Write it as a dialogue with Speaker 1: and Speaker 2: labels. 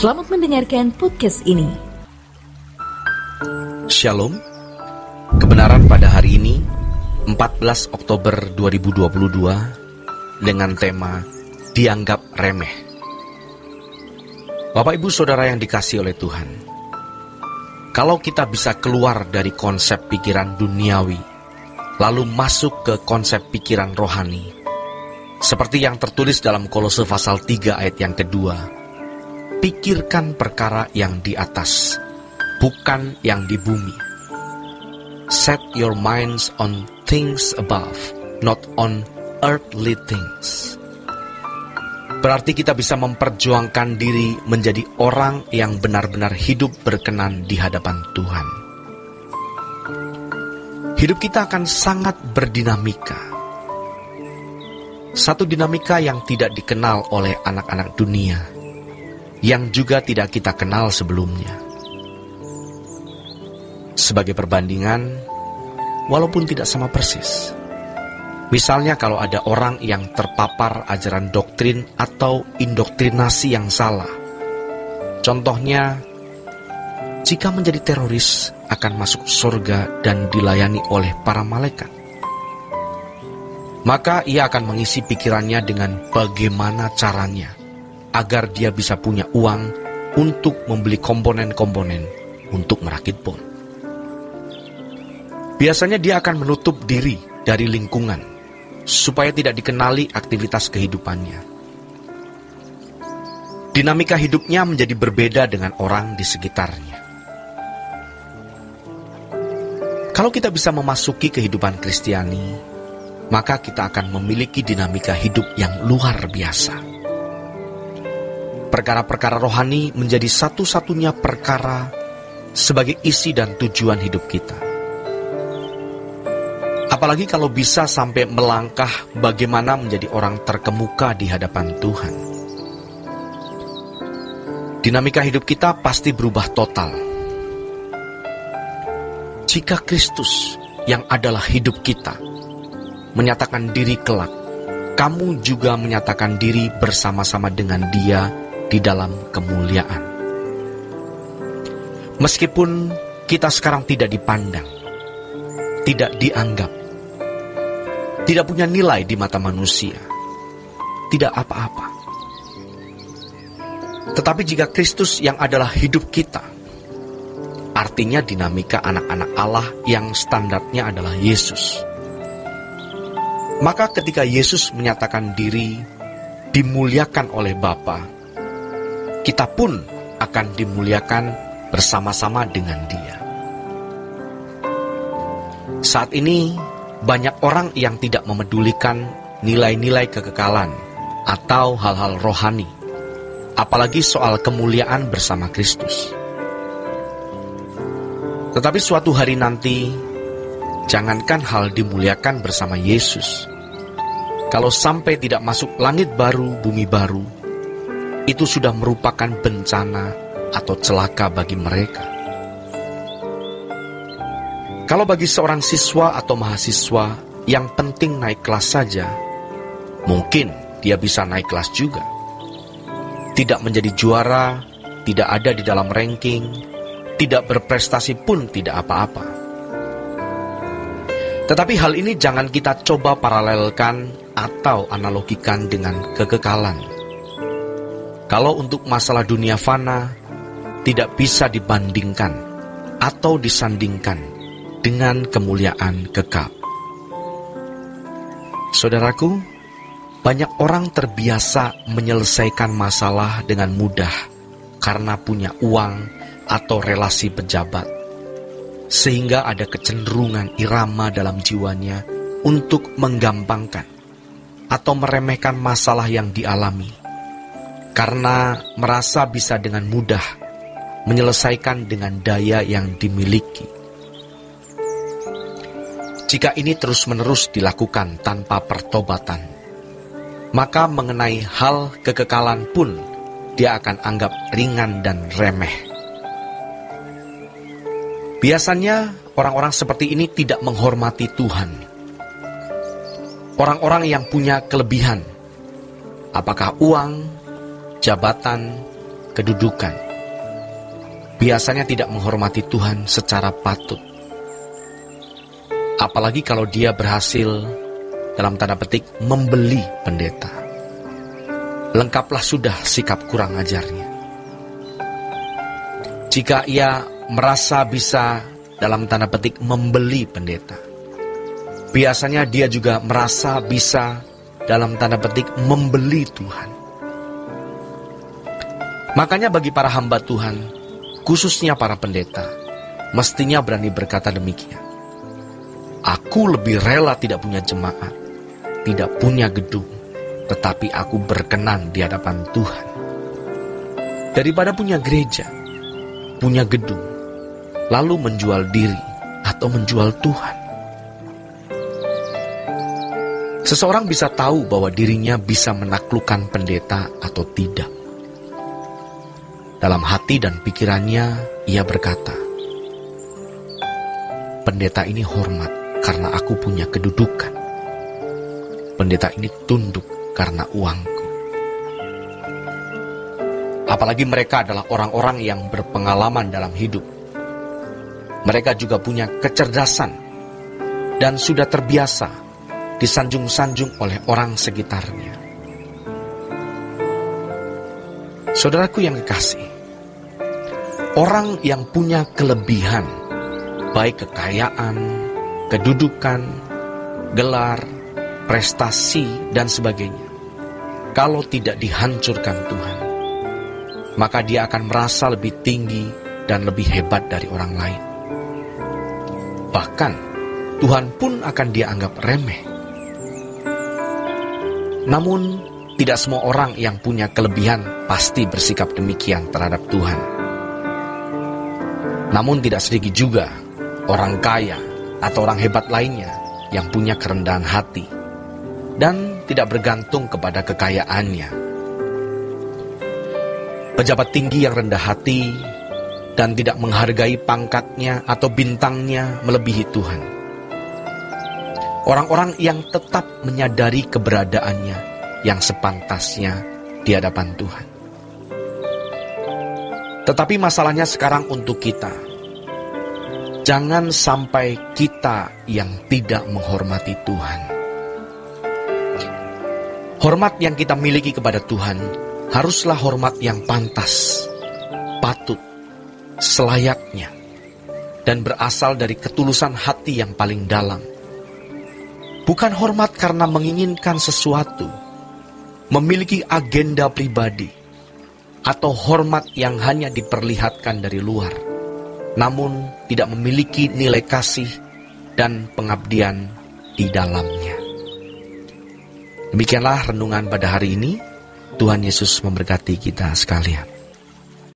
Speaker 1: Selamat mendengarkan podcast ini.
Speaker 2: Shalom. Kebenaran pada hari ini 14 Oktober 2022 dengan tema dianggap remeh. Bapak Ibu Saudara yang dikasihi oleh Tuhan, kalau kita bisa keluar dari konsep pikiran duniawi lalu masuk ke konsep pikiran rohani, seperti yang tertulis dalam Kolose pasal 3 ayat yang kedua, pikirkan perkara yang di atas, bukan yang di bumi. Set your minds on things above, not on earthly things. Berarti kita bisa memperjuangkan diri menjadi orang yang benar-benar hidup berkenan di hadapan Tuhan. Hidup kita akan sangat berdinamika. Satu dinamika yang tidak dikenal oleh anak-anak dunia, yang juga tidak kita kenal sebelumnya. Sebagai perbandingan, walaupun tidak sama persis. Misalnya kalau ada orang yang terpapar ajaran doktrin atau indoktrinasi yang salah. Contohnya, jika menjadi teroris akan masuk surga dan dilayani oleh para malaikat, maka ia akan mengisi pikirannya dengan bagaimana caranya agar dia bisa punya uang untuk membeli komponen-komponen untuk merakit bom. Biasanya dia akan menutup diri dari lingkungan, supaya tidak dikenali aktivitas kehidupannya. Dinamika hidupnya menjadi berbeda dengan orang di sekitarnya. Kalau kita bisa memasuki kehidupan Kristiani, maka kita akan memiliki dinamika hidup yang luar biasa. Perkara-perkara rohani menjadi satu-satunya perkara sebagai isi dan tujuan hidup kita. Apalagi kalau bisa sampai melangkah bagaimana menjadi orang terkemuka di hadapan Tuhan. Dinamika hidup kita pasti berubah total. Jika Kristus yang adalah hidup kita menyatakan diri kelak, kamu juga menyatakan diri bersama-sama dengan Dia di dalam kemuliaan. Meskipun kita sekarang tidak dipandang, tidak dianggap, tidak punya nilai di mata manusia, tidak apa-apa. Tetapi jika Kristus yang adalah hidup kita, artinya dinamika anak-anak Allah yang standarnya adalah Yesus. Maka ketika Yesus menyatakan diri dimuliakan oleh Bapa, kita pun akan dimuliakan bersama-sama dengan Dia. Saat ini, banyak orang yang tidak memedulikan nilai-nilai kekekalan atau hal-hal rohani, apalagi soal kemuliaan bersama Kristus. Tetapi suatu hari nanti, jangankan hal dimuliakan bersama Yesus, kalau sampai tidak masuk langit baru, bumi baru, itu sudah merupakan bencana atau celaka bagi mereka. Kalau bagi seorang siswa atau mahasiswa yang penting naik kelas saja, mungkin dia bisa naik kelas juga. Tidak menjadi juara, tidak ada di dalam ranking, tidak berprestasi pun tidak apa-apa. Tetapi hal ini jangan kita coba paralelkan atau analogikan dengan kekekalan. Kalau untuk masalah dunia fana, tidak bisa dibandingkan atau disandingkan dengan kemuliaan kekal. Saudaraku, banyak orang terbiasa menyelesaikan masalah dengan mudah karena punya uang atau relasi pejabat, sehingga ada kecenderungan irama dalam jiwanya untuk menggampangkan atau meremehkan masalah yang dialami, karena merasa bisa dengan mudah menyelesaikan dengan daya yang dimiliki. Jika ini terus-menerus dilakukan tanpa pertobatan, maka mengenai hal kekekalan pun dia akan anggap ringan dan remeh. Biasanya orang-orang seperti ini tidak menghormati Tuhan. Orang-orang yang punya kelebihan, apakah uang, jabatan, kedudukan, biasanya tidak menghormati Tuhan secara patut. Apalagi kalau dia berhasil, dalam tanda petik, membeli pendeta. Lengkaplah sudah sikap kurang ajarnya. Jika ia merasa bisa, dalam tanda petik, membeli pendeta, biasanya dia juga merasa bisa, dalam tanda petik, membeli Tuhan. Makanya bagi para hamba Tuhan, khususnya para pendeta, mestinya berani berkata demikian. Aku lebih rela tidak punya jemaat, tidak punya gedung, tetapi aku berkenan di hadapan Tuhan, daripada punya gereja, punya gedung, lalu menjual diri atau menjual Tuhan. Seseorang bisa tahu bahwa dirinya bisa menaklukkan pendeta atau tidak. Dalam hati dan pikirannya, ia berkata, pendeta ini hormat karena aku punya kedudukan. Pendeta ini tunduk karena uangku. Apalagi mereka adalah orang-orang yang berpengalaman dalam hidup. Mereka juga punya kecerdasan dan sudah terbiasa disanjung-sanjung oleh orang sekitarnya. Saudaraku yang kekasih, orang yang punya kelebihan, baik kekayaan, kedudukan, gelar, prestasi, dan sebagainya, kalau tidak dihancurkan Tuhan, maka dia akan merasa lebih tinggi dan lebih hebat dari orang lain. Bahkan, Tuhan pun akan dia anggap remeh. Namun, tidak semua orang yang punya kelebihan pasti bersikap demikian terhadap Tuhan. Namun tidak sedikit juga orang kaya atau orang hebat lainnya yang punya kerendahan hati dan tidak bergantung kepada kekayaannya. Pejabat tinggi yang rendah hati dan tidak menghargai pangkatnya atau bintangnya melebihi Tuhan. Orang-orang yang tetap menyadari keberadaannya yang sepantasnya di hadapan Tuhan. Tetapi masalahnya sekarang untuk kita, jangan sampai kita yang tidak menghormati Tuhan. Hormat yang kita miliki kepada Tuhan haruslah hormat yang pantas, patut, selayaknya, dan berasal dari ketulusan hati yang paling dalam. Bukan hormat karena menginginkan sesuatu, memiliki agenda pribadi, atau hormat yang hanya diperlihatkan dari luar, namun tidak memiliki nilai kasih dan pengabdian di dalamnya. Demikianlah renungan pada hari ini. Tuhan Yesus memberkati kita sekalian.